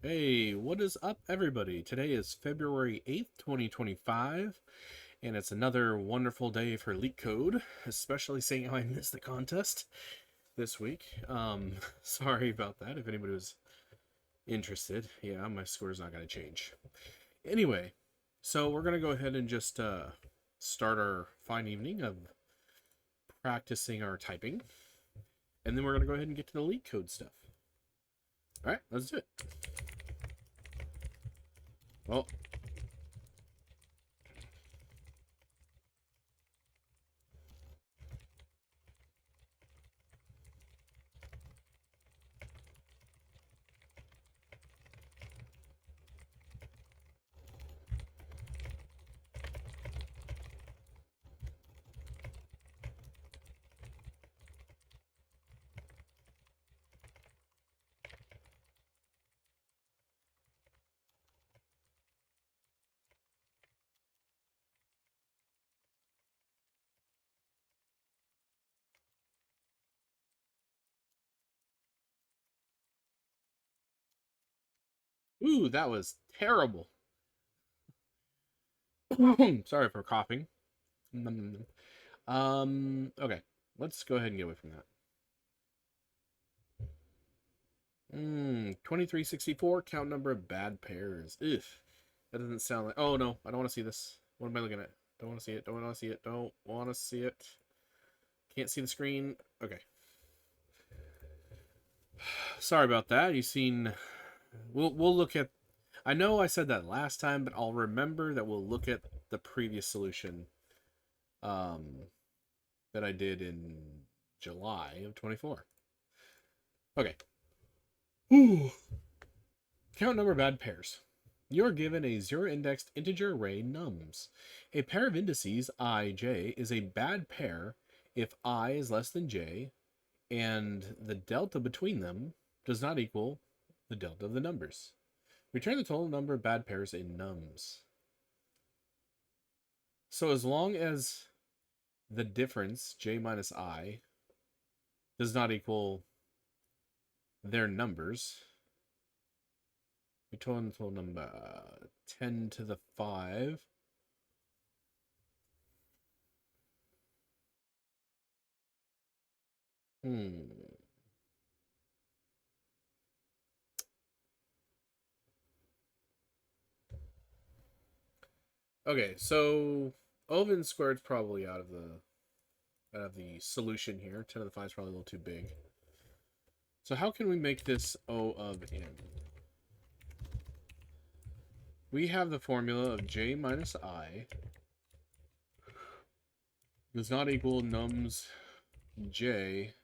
Hey, what is up, everybody? Today is February 8th, 2025, and it's another wonderful day for Leetcode, especially seeing how I missed the contest this week. Sorry about that if anybody was interested. Yeah, my score's not going to change. Anyway, so we're going to go ahead and just start our fine evening of practicing our typing, and then we're going to go ahead and get to the Leetcode stuff. All right, let's do it. Well, ooh, that was terrible. Sorry for coughing. Okay. Let's go ahead and get away from that. 2364, count number of bad pairs. Ugh. That doesn't sound like. Oh, no. I don't want to see this. What am I looking at? Don't want to see it. Don't want to see it. Don't want to see it. Can't see the screen. Okay. Sorry about that. You've seen. We'll look at. I know I said that last time, but I'll remember that we'll look at the previous solution um, that I did in July of 24. Okay. Ooh. Count number of bad pairs. You are given a zero-indexed integer array nums. A pair of indices I, j is a bad pair if I is less than j and the delta between them does not equal the delta of the numbers. Return the total number of bad pairs in nums. So as long as the difference, j minus I, does not equal their numbers, return the total number 10 to the 5. Okay, so Oven squared's probably out of the solution here. 10 to the 5 is probably a little too big. So how can we make this O of n? We have the formula of j minus I does not equal nums j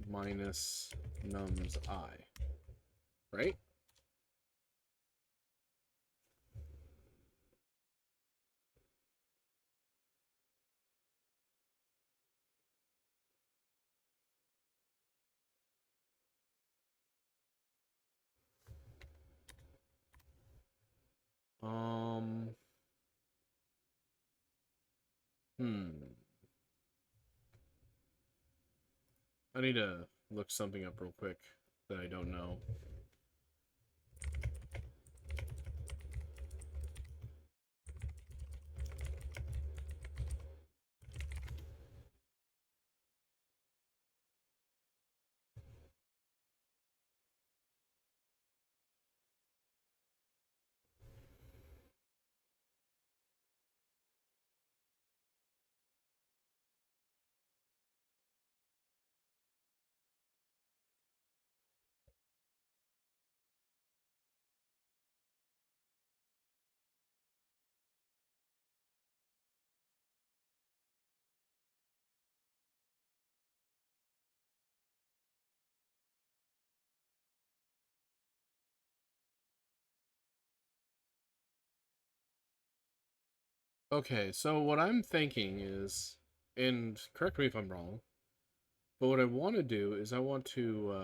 minus nums I, right? Um, hmm. I need to look something up real quick that I don't know. Okay, so what I'm thinking is, and correct me if I'm wrong, but what I want to do is I want to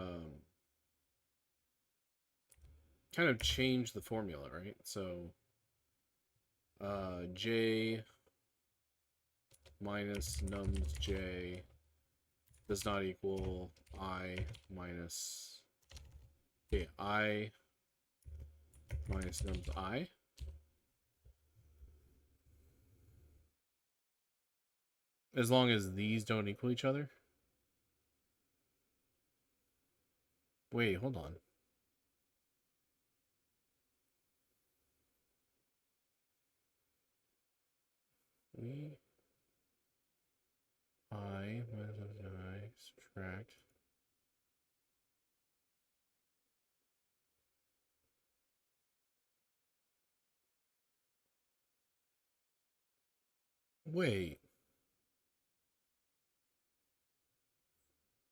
kind of change the formula, right? So j minus nums j does not equal I minus I minus nums I. As long as these don't equal each other. Wait, hold on. I minus I subtract. Wait.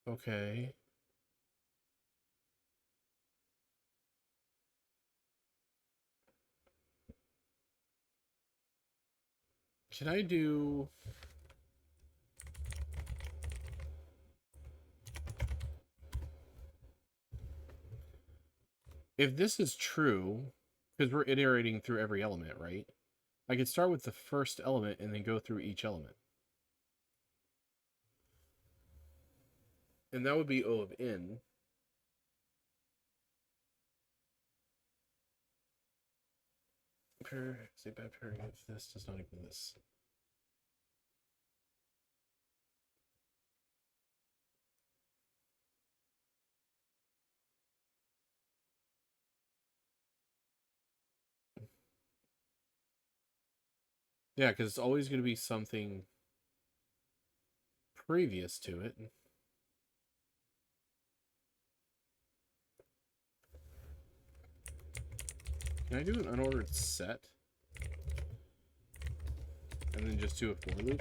Okay. Can I do... If this is true, because we're iterating through every element, right? I could start with the first element and then go through each element. And that would be O of n. Say bad pairing if this does not equal this. Yeah, because it's always going to be something previous to it. Can I do an unordered set? And then just do a for loop?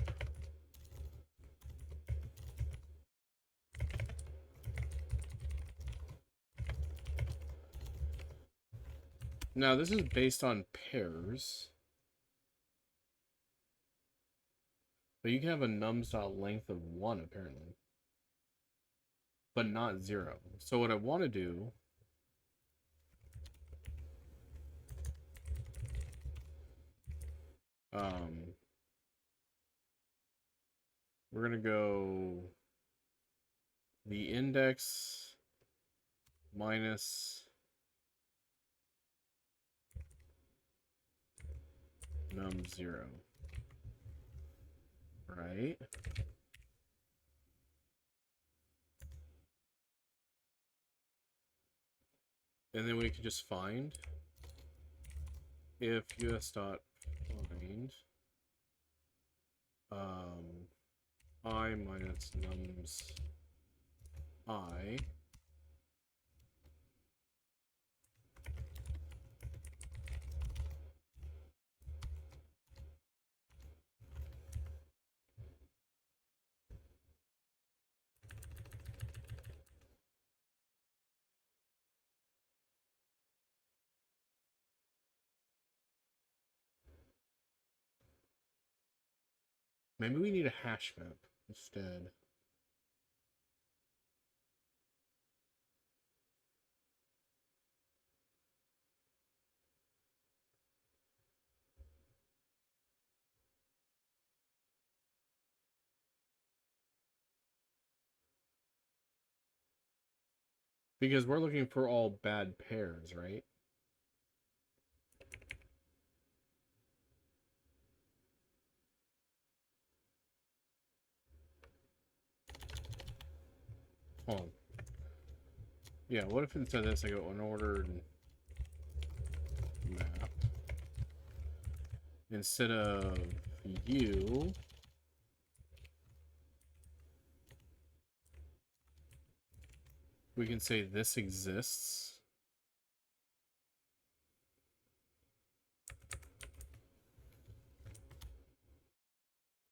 Now, this is based on pairs. But you can have a nums.length of 1, apparently. But not 0. So what I want to do... we're going to go... the index minus num0. Right? And then we can just find if us.find I minus nums I maybe we need a hash map instead. Because we're looking for all bad pairs, right? Hold on. Yeah, what if instead of this I go unordered map? Instead of you, we can say this exists.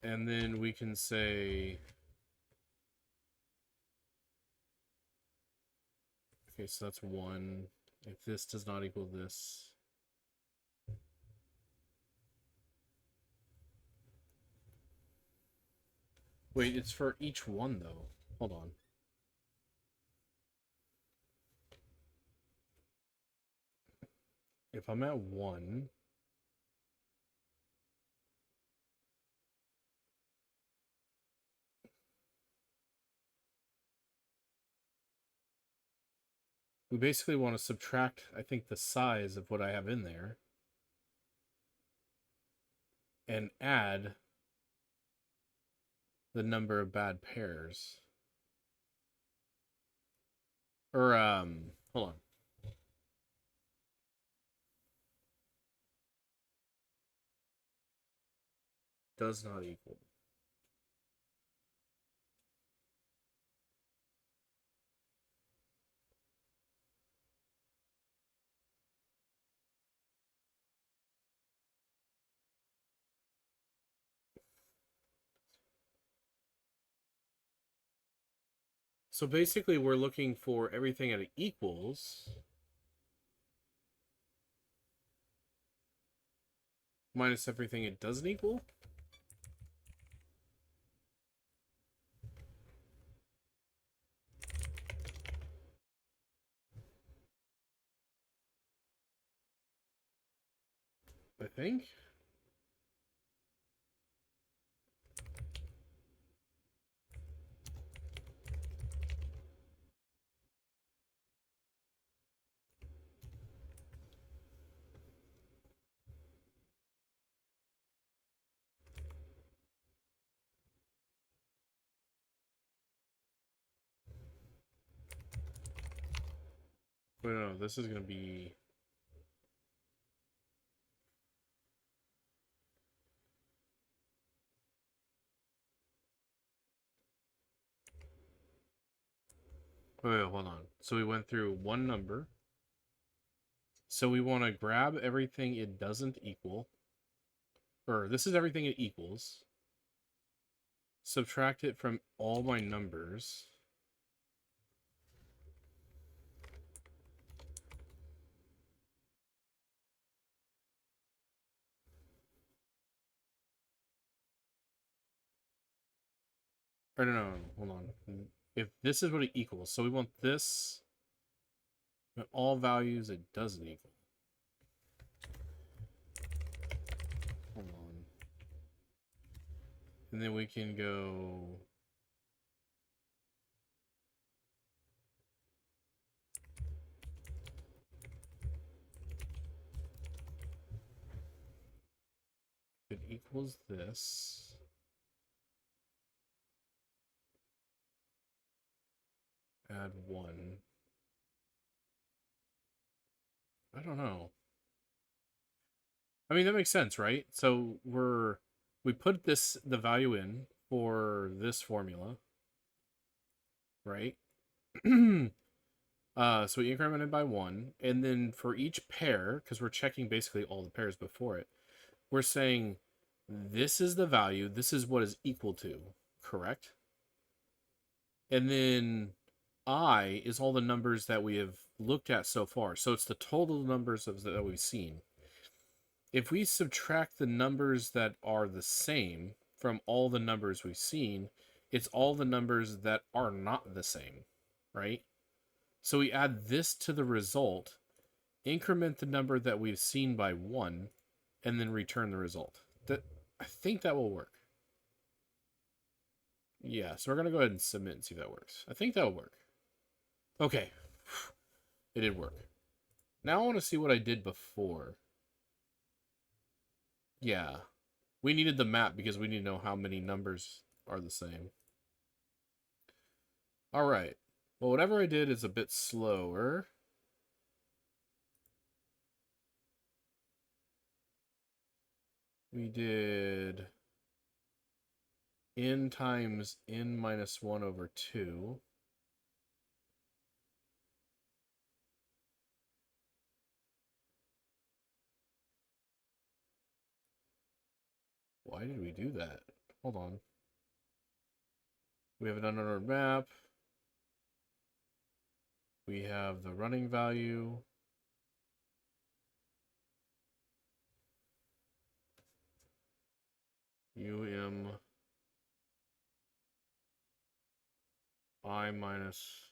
And then we can say... okay, so that's 1. If this does not equal this... wait, it's for each one, though. Hold on. If I'm at 1... we basically want to subtract, I think, the size of what I have in there and add the number of bad pairs. Or, hold on. Does not equal. So basically, we're looking for everything at equals minus everything it doesn't equal. I think. Wait, no, this is going to be... Wait, hold on. So we went through one number. So we want to grab everything it doesn't equal. Or this is everything it equals. Subtract it from all my numbers. Or no, hold on. If this is what it equals, so we want this at all values it doesn't equal. Hold on. And then we can go... It equals this. Add 1. I don't know. I mean, that makes sense, right? So we put the value in for this formula, right? So we incremented by 1, and then for each pair, because we're checking basically all the pairs before it, we're saying this is the value, this is what is equal to, correct? And then I is all the numbers that we have looked at so far. So it's the total numbers that we've seen. If we subtract the numbers that are the same from all the numbers we've seen, it's all the numbers that are not the same, right? So we add this to the result, increment the number that we've seen by 1, and then return the result. I think that will work. Yeah, so we're going to go ahead and submit and see if that works. I think that'll work. Okay. It did work. Now I want to see what I did before. Yeah. We needed the map because we need to know how many numbers are the same. All right. Well, whatever I did is a bit slower. We did n times n minus 1 over 2. Why did we do that? Hold on. We have an unordered map. We have the running value. I minus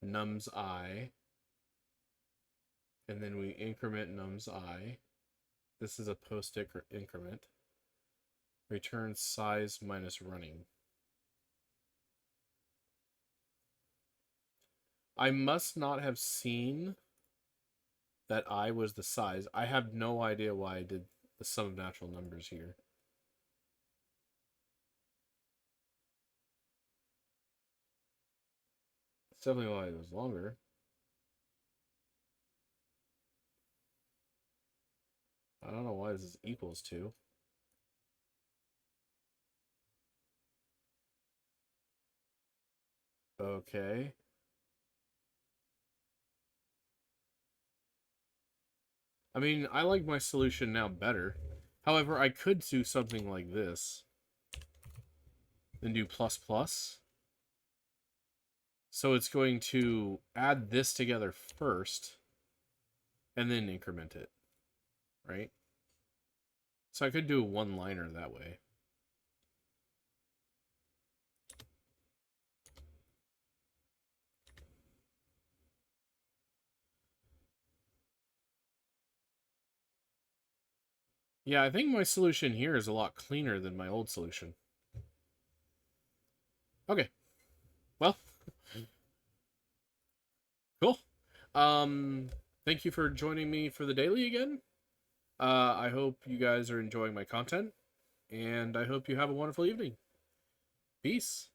nums I. And then we increment nums I. This is a post increment. Return size minus running. I must not have seen that I was the size. I have no idea why I did the sum of natural numbers here. It's definitely why it was longer. I don't know why this is equals to. Okay. I mean, I like my solution now better. However, I could do something like this. Then do plus plus. So it's going to add this together first and then increment it, right? So I could do a one-liner that way. Yeah, I think my solution here is a lot cleaner than my old solution. Okay, well, cool. Thank you for joining me for the daily again. I hope you guys are enjoying my content, and I hope you have a wonderful evening. Peace.